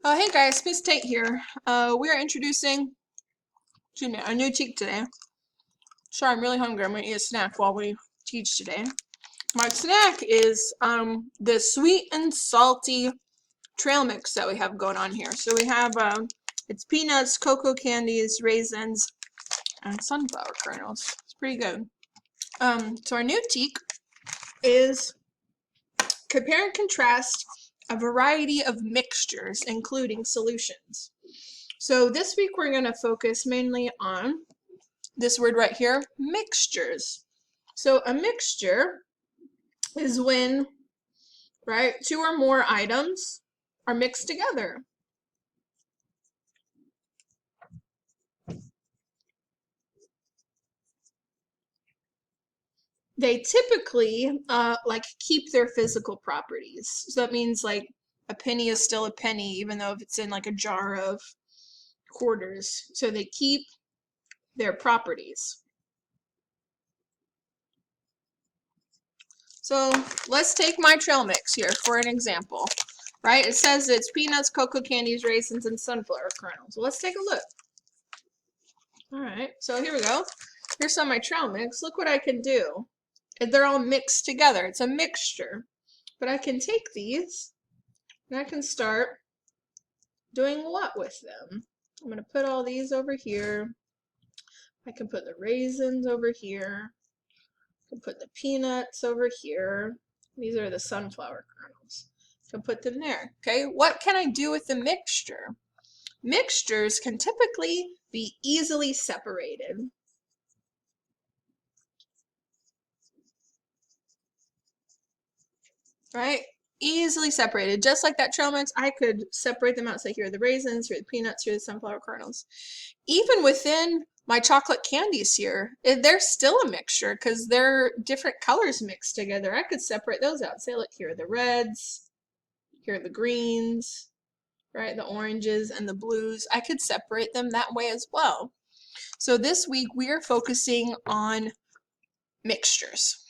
Hey guys, Miss Tate here. We are introducing, a new teach today. Sorry, I'm really hungry. I'm gonna eat a snack while we teach today. My snack is the sweet and salty trail mix that we have going on here. So we have it's peanuts, cocoa candies, raisins, and sunflower kernels. It's pretty good. So our new teak is compare and contrast a variety of mixtures, including solutions. So this week we're going to focus mainly on this word right here, mixtures. So a mixture is when, right, two or more items are mixed together. They typically like keep their physical properties. So that means like a penny is still a penny, even though if it's in like a jar of quarters. So they keep their properties. So let's take my trail mix here for an example, right? It says it's peanuts, cocoa candies, raisins, and sunflower kernels. Well, let's take a look. All right, so here we go. Here's some of my trail mix. Look what I can do. They're all mixed together. It's a mixture. But I can take these and I can start doing what with them? I'm going to put all these over here. I can put the raisins over here. I can put the peanuts over here. These are the sunflower kernels. I can put them there. Okay, what can I do with the mixture? Mixtures can typically be easily separated. Right? Easily separated. Just like that trail mix, I could separate them out. Say, here are the raisins, here are the peanuts, here are the sunflower kernels. Even within my chocolate candies here, they're still a mixture because they're different colors mixed together. I could separate those out. Say, look, here are the reds, here are the greens, right? The oranges and the blues. I could separate them that way as well. So this week we are focusing on mixtures.